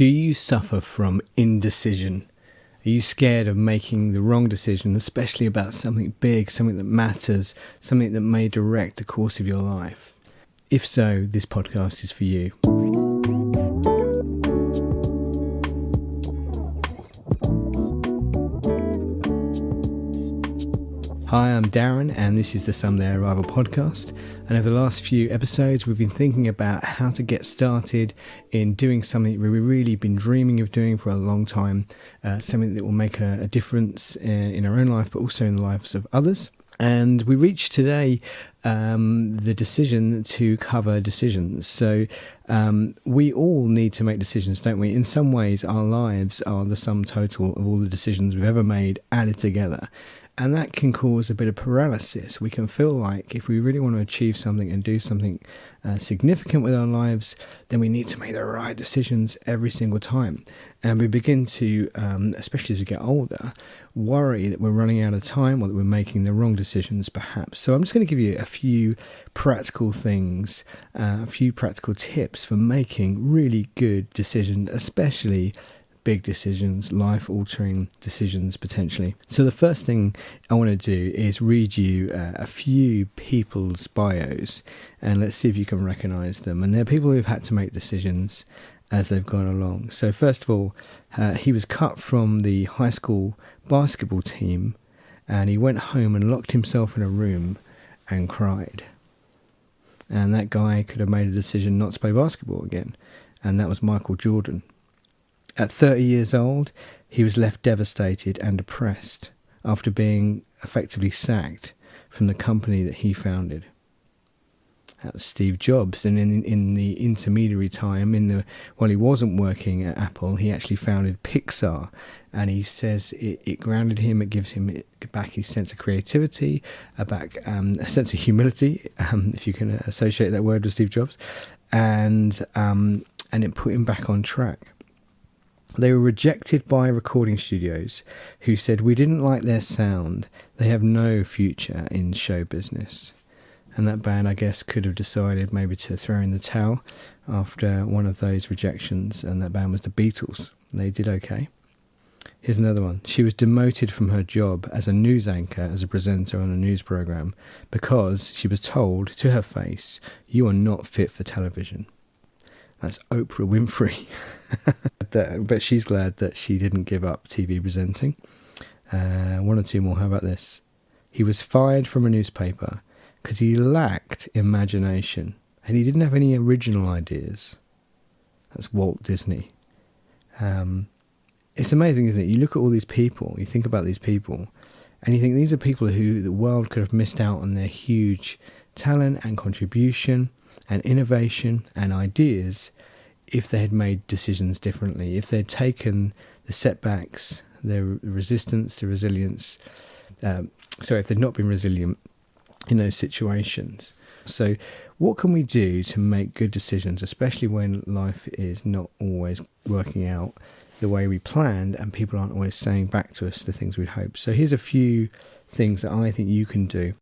Do you suffer from indecision? Are you scared of making the wrong decision, especially about something big, something that matters, something that may direct the course of your life? If so, this podcast is for you. Hi, I'm Darren, and this is the Someday Arrival podcast. And over the last few episodes, we've been thinking about how to get started in doing something we've really been dreaming of doing for a long time, something that will make a difference in our own life, but also in the lives of others. And we reached today the decision to cover decisions. So we all need to make decisions, don't we? In some ways, our lives are the sum total of all the decisions we've ever made added together. And that can cause a bit of paralysis. We can feel like if we really want to achieve something and do something significant with our lives, then we need to make the right decisions every single time. And we begin to, especially as we get older, worry that we're running out of time or that we're making the wrong decisions perhaps. So I'm just going to give you a few practical things, a few practical tips for making really good decisions, especially big decisions, life-altering decisions potentially. So the first thing I want to do is read you a few people's bios, and let's see if you can recognise them. And they're people who've had to make decisions as they've gone along. So first of all, he was cut from the high school basketball team, and he went home and locked himself in a room and cried. And that guy could have made a decision not to play basketball again, and that was Michael Jordan. At 30 years old, he was left devastated and depressed after being effectively sacked from the company that he founded. That was Steve Jobs. And in the intermediary time, while he wasn't working at Apple, he actually founded Pixar. And he says it grounded him, it gives him back his sense of creativity, a sense of humility, if you can associate that word with Steve Jobs, and it put him back on track. They were rejected by recording studios who said, "We didn't like their sound. They have no future in show business." And that band, I guess, could have decided maybe to throw in the towel after one of those rejections. And that band was the Beatles. They did okay. Here's another one. She was demoted from her job as a news anchor, as a presenter on a news program, because she was told to her face, "You are not fit for television." That's Oprah Winfrey. But she's glad that she didn't give up TV presenting. One or two more. How about this? He was fired from a newspaper because he lacked imagination and he didn't have any original ideas. That's Walt Disney. It's amazing, isn't it? You look at all these people, you think about these people, and you think these are people who the world could have missed out on their huge talent and contribution and innovation and ideas if they had made decisions differently, if they'd taken the setbacks, their resistance, the resilience, if they'd not been resilient in those situations. So what can we do to make good decisions, especially when life is not always working out the way we planned and people aren't always saying back to us the things we'd hoped? So here's a few things that I think you can do.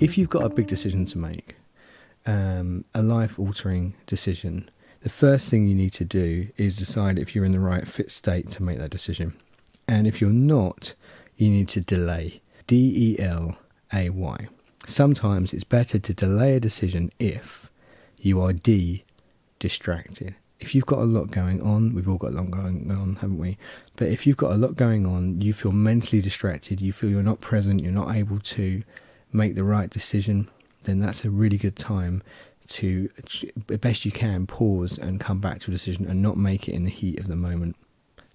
If you've got a big decision to make, a life-altering decision, the first thing you need to do is decide if you're in the right fit state to make that decision. And if you're not, you need to delay. DELAY. Sometimes it's better to delay a decision if you are distracted. If you've got a lot going on, we've all got a lot going on, haven't we? But if you've got a lot going on, you feel mentally distracted, you feel you're not present, you're not able to make the right decision, then that's a really good time to, best you can, pause and come back to a decision and not make it in the heat of the moment.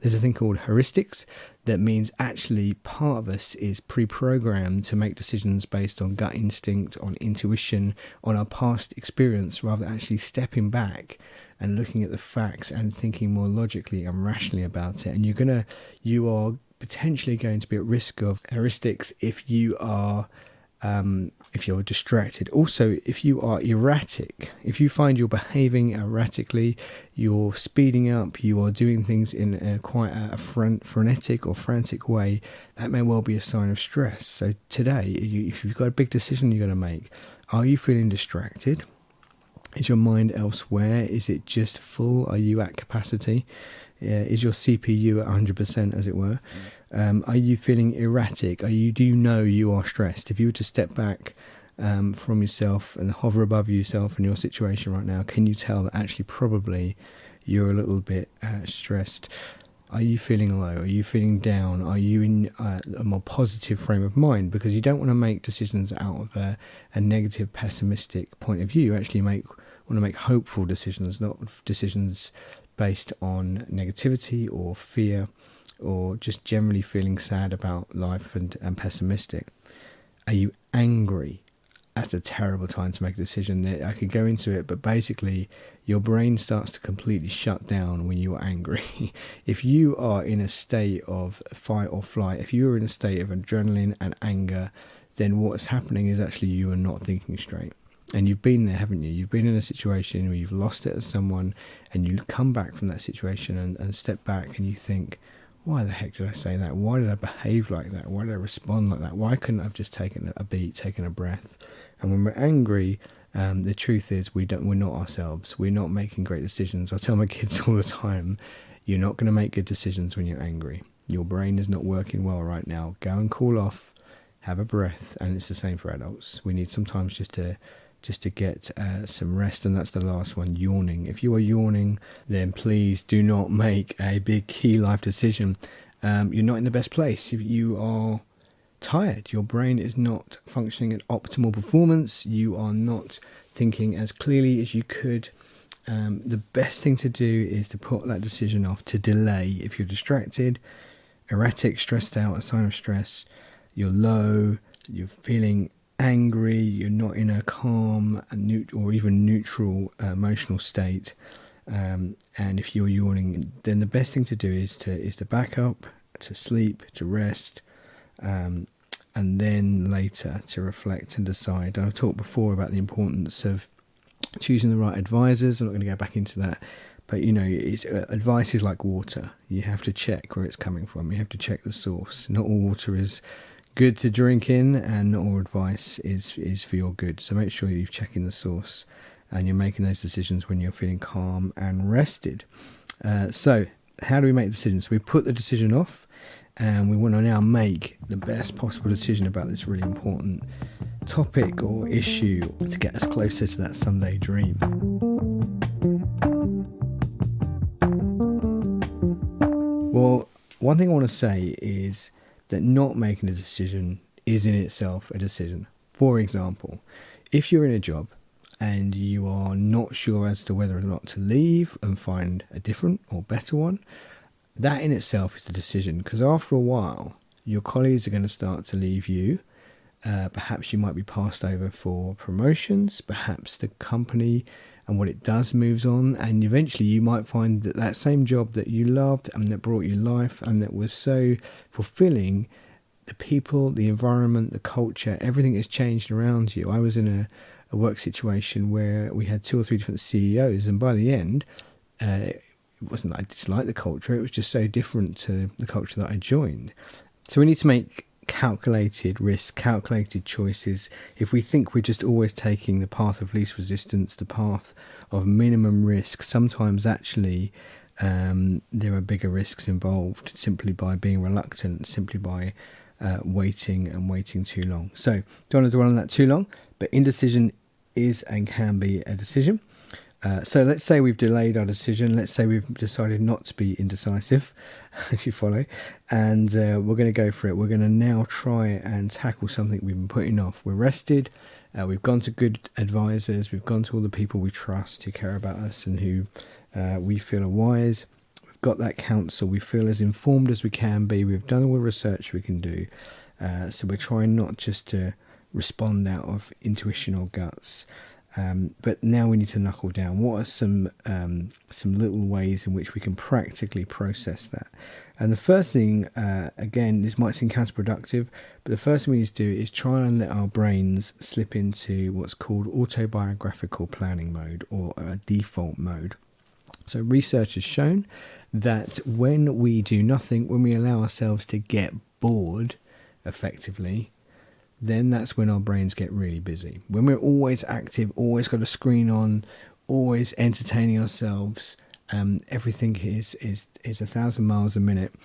There's a thing called heuristics that means actually part of us is pre-programmed to make decisions based on gut instinct, on intuition, on our past experience, rather than actually stepping back and looking at the facts and thinking more logically and rationally about it. And you are potentially going to be at risk of heuristics if you are if you're distracted. Also, if you are erratic, if you find you're behaving erratically, you're speeding up, you are doing things in quite a frenetic or frantic way, that may well be a sign of stress. So today, if you've got a big decision you're going to make, are you feeling distracted? Is your mind elsewhere? Is it just full? Are you at capacity? Is your CPU at 100%, as it were? Are you feeling erratic? Do you know you are stressed? If you were to step back from yourself and hover above yourself and your situation right now, can you tell that actually probably you're a little bit stressed? Are you feeling low? Are you feeling down? Are you in a more positive frame of mind? Because you don't want to make decisions out of a negative, pessimistic point of view. You actually want to make hopeful decisions, not decisions based on negativity or fear or just generally feeling sad about life and pessimistic. Are you angry? That's a terrible time to make a decision. I could go into it, but basically your brain starts to completely shut down when you are angry. If you are in a state of fight or flight, if you are in a state of adrenaline and anger, then what's happening is actually you are not thinking straight. And you've been there, haven't you? You've been in a situation where you've lost it as someone, and you come back from that situation and step back and you think, why the heck did I say that? Why did I behave like that? Why did I respond like that? Why couldn't I have just taken a beat, taken a breath? And when we're angry, the truth is we're not ourselves. We're not making great decisions. I tell my kids all the time, you're not going to make good decisions when you're angry. Your brain is not working well right now. Go and cool off, have a breath, and it's the same for adults. We need sometimes just to get some rest, and that's the last one, yawning. If you are yawning, then please do not make a big key life decision. You're not in the best place. If you are tired, your brain is not functioning at optimal performance, you are not thinking as clearly as you could. The best thing to do is to put that decision off, to delay. If you're distracted, erratic, stressed out, a sign of stress, you're low, you're feeling angry, you're not in a calm or even neutral emotional state, and if you're yawning, then the best thing to do is to back up, to sleep, to rest, and then later to reflect and decide. I've talked before about the importance of choosing the right advisors. I'm not going to go back into that, but advice is like water. You have to check where it's coming from. You have to check the source. Not all water is good to drink in, and not all advice is for your good. So make sure you're checking the source and you're making those decisions when you're feeling calm and rested. So how do we make decisions? We put the decision off, and we want to now make the best possible decision about this really important topic or issue to get us closer to that someday dream. Well, one thing I want to say is that not making a decision is in itself a decision. For example, if you're in a job and you are not sure as to whether or not to leave and find a different or better one, that in itself is a decision, because after a while your colleagues are going to start to leave you. Perhaps you might be passed over for promotions, perhaps the company and what it does moves on, and eventually you might find that same job that you loved and that brought you life and that was so fulfilling, the people, the environment, the culture, everything has changed around you. I was in a work situation where we had 2 or 3 different CEOs, and by the end it wasn't that I disliked the culture, it was just so different to the culture that I joined. So we need to make calculated risks, calculated choices. If we think we're just always taking the path of least resistance, the path of minimum risk, sometimes actually there are bigger risks involved simply by being reluctant, simply by waiting too long. So don't want to dwell on that too long, but indecision is and can be a decision. So let's say we've delayed our decision. Let's say we've decided not to be indecisive, if you follow, and we're going to go for it. We're going to now try and tackle something we've been putting off. We're rested. We've gone to good advisors. We've gone to all the people we trust, who care about us and who we feel are wise. We've got that counsel. We feel as informed as we can be. We've done all the research we can do. So we're trying not just to respond out of intuition or guts. But now we need to knuckle down. What are some little ways in which we can practically process that? And the first thing, again, this might seem counterproductive, but the first thing we need to do is try and let our brains slip into what's called autobiographical planning mode, or a default mode. So research has shown that when we do nothing, when we allow ourselves to get bored effectively, then that's when our brains get really busy. When we're always active, always got a screen on, always entertaining ourselves, everything is 1,000 miles a minute.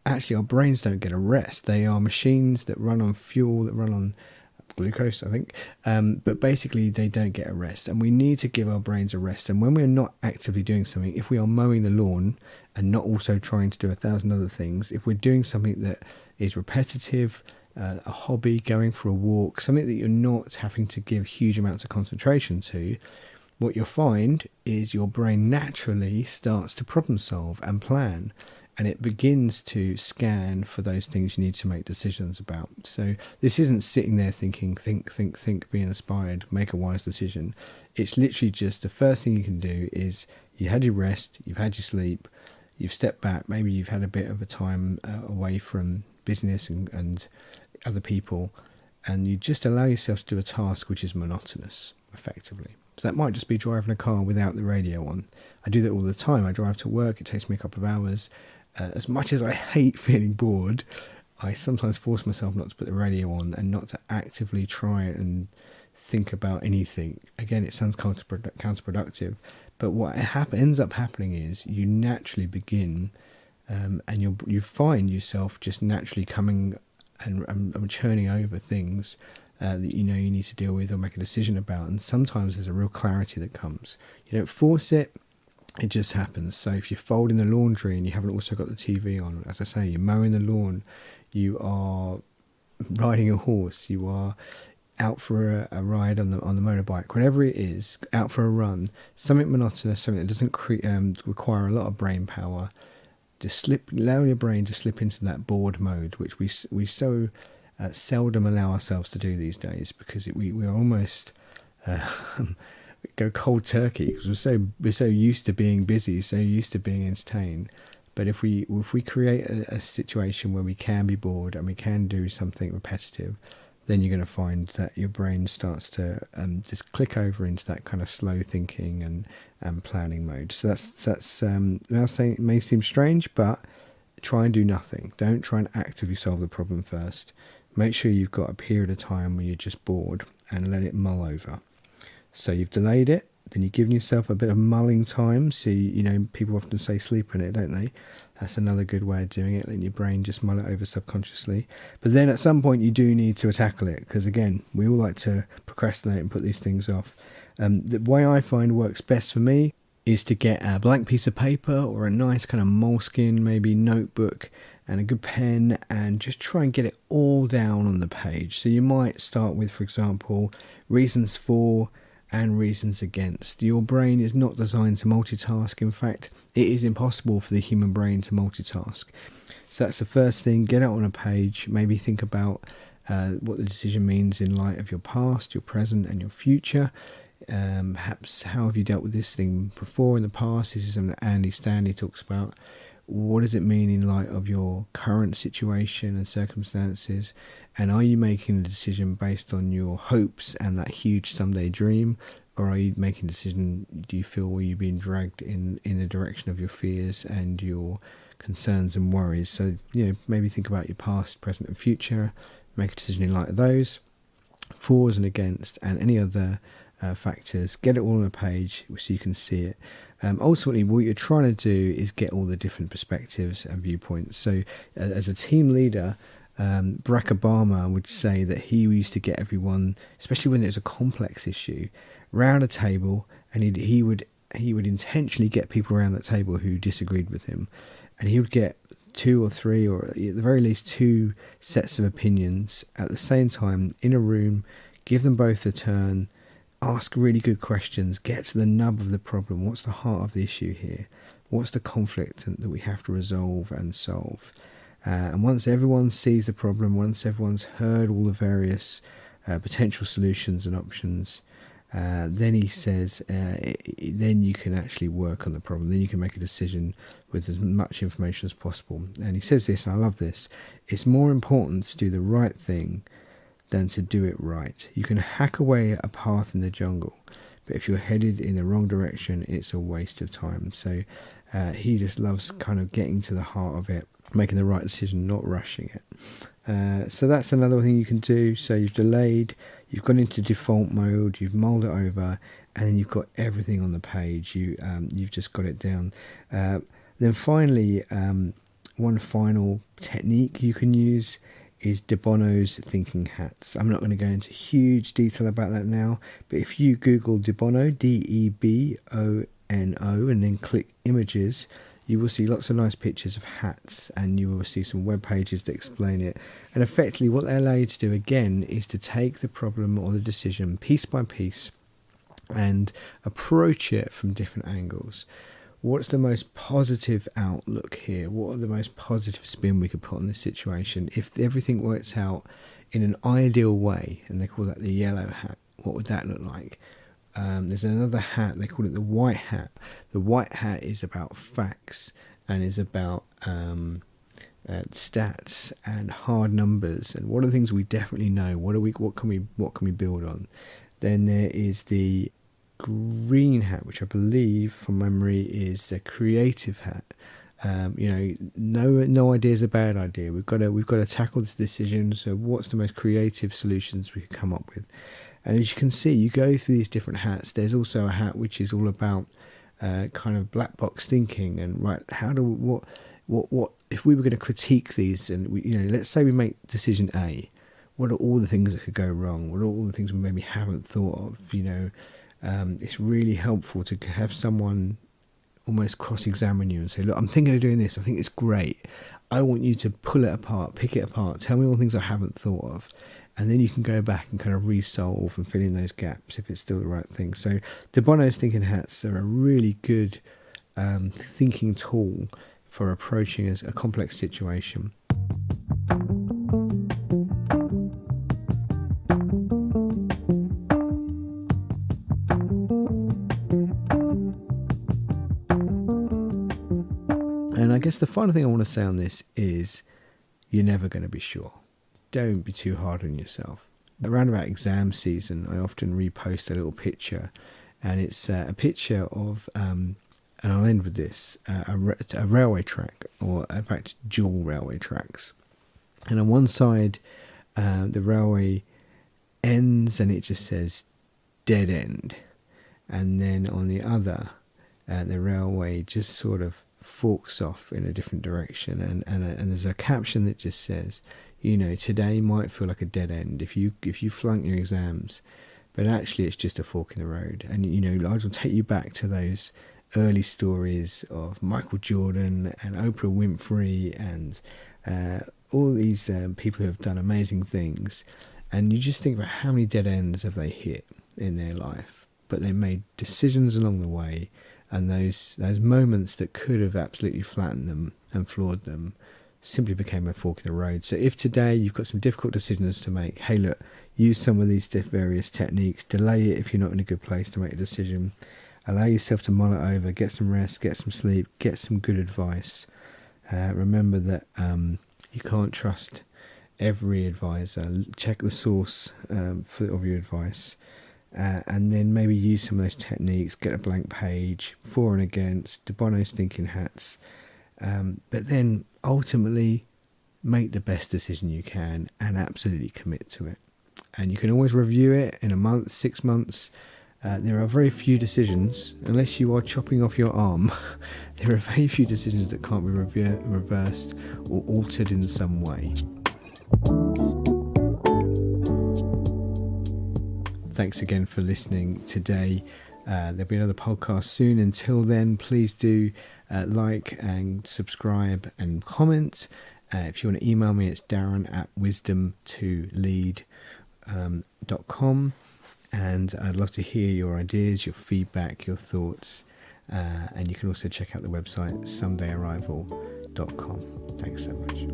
Actually, our brains don't get a rest. They are machines that run on fuel, that run on glucose, I think. But basically, they don't get a rest. And we need to give our brains a rest. And when we're not actively doing something, if we are mowing the lawn and not also trying to do 1,000 other things, if we're doing something that is repetitive, a hobby, going for a walk, something that you're not having to give huge amounts of concentration to, what you'll find is your brain naturally starts to problem solve and plan, and it begins to scan for those things you need to make decisions about. So this isn't sitting there thinking, think, be inspired, make a wise decision. It's literally just the first thing you can do is you had your rest, you've had your sleep, you've stepped back, maybe you've had a bit of a time away from business and other people, and you just allow yourself to do a task which is monotonous, effectively. So that might just be driving a car without the radio on. I do that all the time. I drive to work, it takes me a couple of hours. As much as I hate feeling bored, I sometimes force myself not to put the radio on and not to actively try and think about anything. Again, it sounds counterproductive, but what ends up happening is you naturally begin, and you find yourself just naturally coming and churning over things that you need to deal with or make a decision about. And sometimes there's a real clarity that comes. You don't force it, it just happens. So if you're folding the laundry and you haven't also got the TV on, as I say, you're mowing the lawn, you are riding a horse, you are out for a ride on the motorbike, whatever it is, out for a run, something monotonous, something that doesn't require a lot of brain power. Just allow your brain to slip into that bored mode, which we so seldom allow ourselves to do these days, because we're almost go cold turkey, because we're so used to being busy, so used to being entertained. But if we create a situation where we can be bored and we can do something repetitive, then you're going to find that your brain starts to just click over into that kind of slow thinking and planning mode. So that's now saying it may seem strange, but try and do nothing. Don't try and actively solve the problem first. Make sure you've got a period of time where you're just bored and let it mull over. So you've delayed it, then you've given yourself a bit of mulling time. So, people often say sleep on it, don't they? That's another good way of doing it, letting your brain just mull it over subconsciously. But then at some point you do need to tackle it, because again, we all like to procrastinate and put these things off. The way I find works best for me is to get a blank piece of paper or a nice kind of moleskin, maybe notebook, and a good pen, and just try and get it all down on the page. So you might start with, for example, reasons for and reasons against. Your brain is not designed to multitask. In fact, it is impossible for the human brain to multitask. So that's the first thing. Get it on a page. Maybe think about what the decision means in light of your past, your present, and your future. Perhaps how have you dealt with this thing before in the past? This is something that Andy Stanley talks about. What does it mean in light of your current situation and circumstances? And are you making a decision based on your hopes and that huge someday dream? Or are you making a decision, do you feel, you're being dragged in the direction of your fears and your concerns and worries? So, maybe think about your past, present and future. Make a decision in light of those. Fors and against, and any other factors. Get it all on a page so you can see it. Ultimately, what you're trying to do is get all the different perspectives and viewpoints. So as a team leader, Barack Obama would say that he used to get everyone, especially when there's a complex issue, round a table, and he would intentionally get people around that table who disagreed with him, and he would get 2 or 3, or at the very least 2 sets of opinions at the same time in a room, give them both a turn, ask really good questions, get to the nub of the problem. What's the heart of the issue here? What's the conflict that we have to resolve and solve? And once everyone sees the problem, once everyone's heard all the various potential solutions and options, Then he says, then you can actually work on the problem. Then you can make a decision with as much information as possible. And he says this, and I love this: it's more important to do the right thing than to do it right. You can hack away a path in the jungle, but if you're headed in the wrong direction, it's a waste of time. So he just loves kind of getting to the heart of it, making the right decision, not rushing it. So that's another thing you can do. So you've delayed, you've gone into default mode, you've mulled it over, and then you've got everything on the page. You've just got it down. Then finally, one final technique you can use is De Bono's thinking hats. I'm not going to go into huge detail about that now, but if you Google De Bono, Debono, and then click images, you will see lots of nice pictures of hats, and you will see some web pages that explain it. And effectively what they allow you to do again is to take the problem or the decision piece by piece and approach it from different angles. What's the most positive outlook here? What are the most positive spin we could put on this situation? If everything works out in an ideal way, and they call that the yellow hat, what would that look like? There's another hat, they call it the white hat. The white hat is about facts and is about stats and hard numbers and what are the things we definitely know. What can we build on? Then there is the green hat, which I believe from memory is the creative hat. No idea is a bad idea. We've got to tackle this decision. So what's the most creative solutions we could come up with? And as you can see, you go through these different hats. There's also a hat which is all about kind of black box thinking and what if we were going to critique these, and let's say we make decision A, what are all the things that could go wrong? What are all the things we maybe haven't thought of? It's really helpful to have someone almost cross-examine you and say, look, I'm thinking of doing this. I think it's great. I want you to pull it apart, pick it apart, tell me all the things I haven't thought of. And then you can go back and kind of resolve and fill in those gaps if it's still the right thing. So De Bono's thinking hats are a really good thinking tool for approaching a complex situation. And I guess the final thing I want to say on this is you're never going to be sure. Don't be too hard on yourself. Around about exam season, I often repost a little picture, and it's a picture of, and I'll end with this, a railway track, or in fact dual railway tracks. And on one side, the railway ends and it just says dead end. And then on the other, the railway just sort of forks off in a different direction. And there's a caption that just says, today might feel like a dead end if you flunk your exams, but actually it's just a fork in the road. And I will take you back to those early stories of Michael Jordan and Oprah Winfrey and all these people who have done amazing things, and you just think about how many dead ends have they hit in their life, but they made decisions along the way, and those moments that could have absolutely flattened them and floored them simply became a fork in the road. So if today you've got some difficult decisions to make, hey look, use some of these various techniques, delay it if you're not in a good place to make a decision, allow yourself to mull it over, get some rest, get some sleep, get some good advice. Remember that you can't trust every advisor. Check the source of your advice, and then maybe use some of those techniques, get a blank page, for and against, De Bono's thinking hats, but then ultimately make the best decision you can and absolutely commit to it. And you can always review it in a month, 6 months. There are very few decisions, unless you are chopping off your arm, there are very few decisions that can't be reversed or altered in some way. Thanks again for listening today. There'll be another podcast soon. Until then, please do like and subscribe and comment. If you want to email me, it's darren@wisdom2lead.com. And I'd love to hear your ideas, your feedback, your thoughts. And you can also check out the website somedayarrival.com. Thanks so much.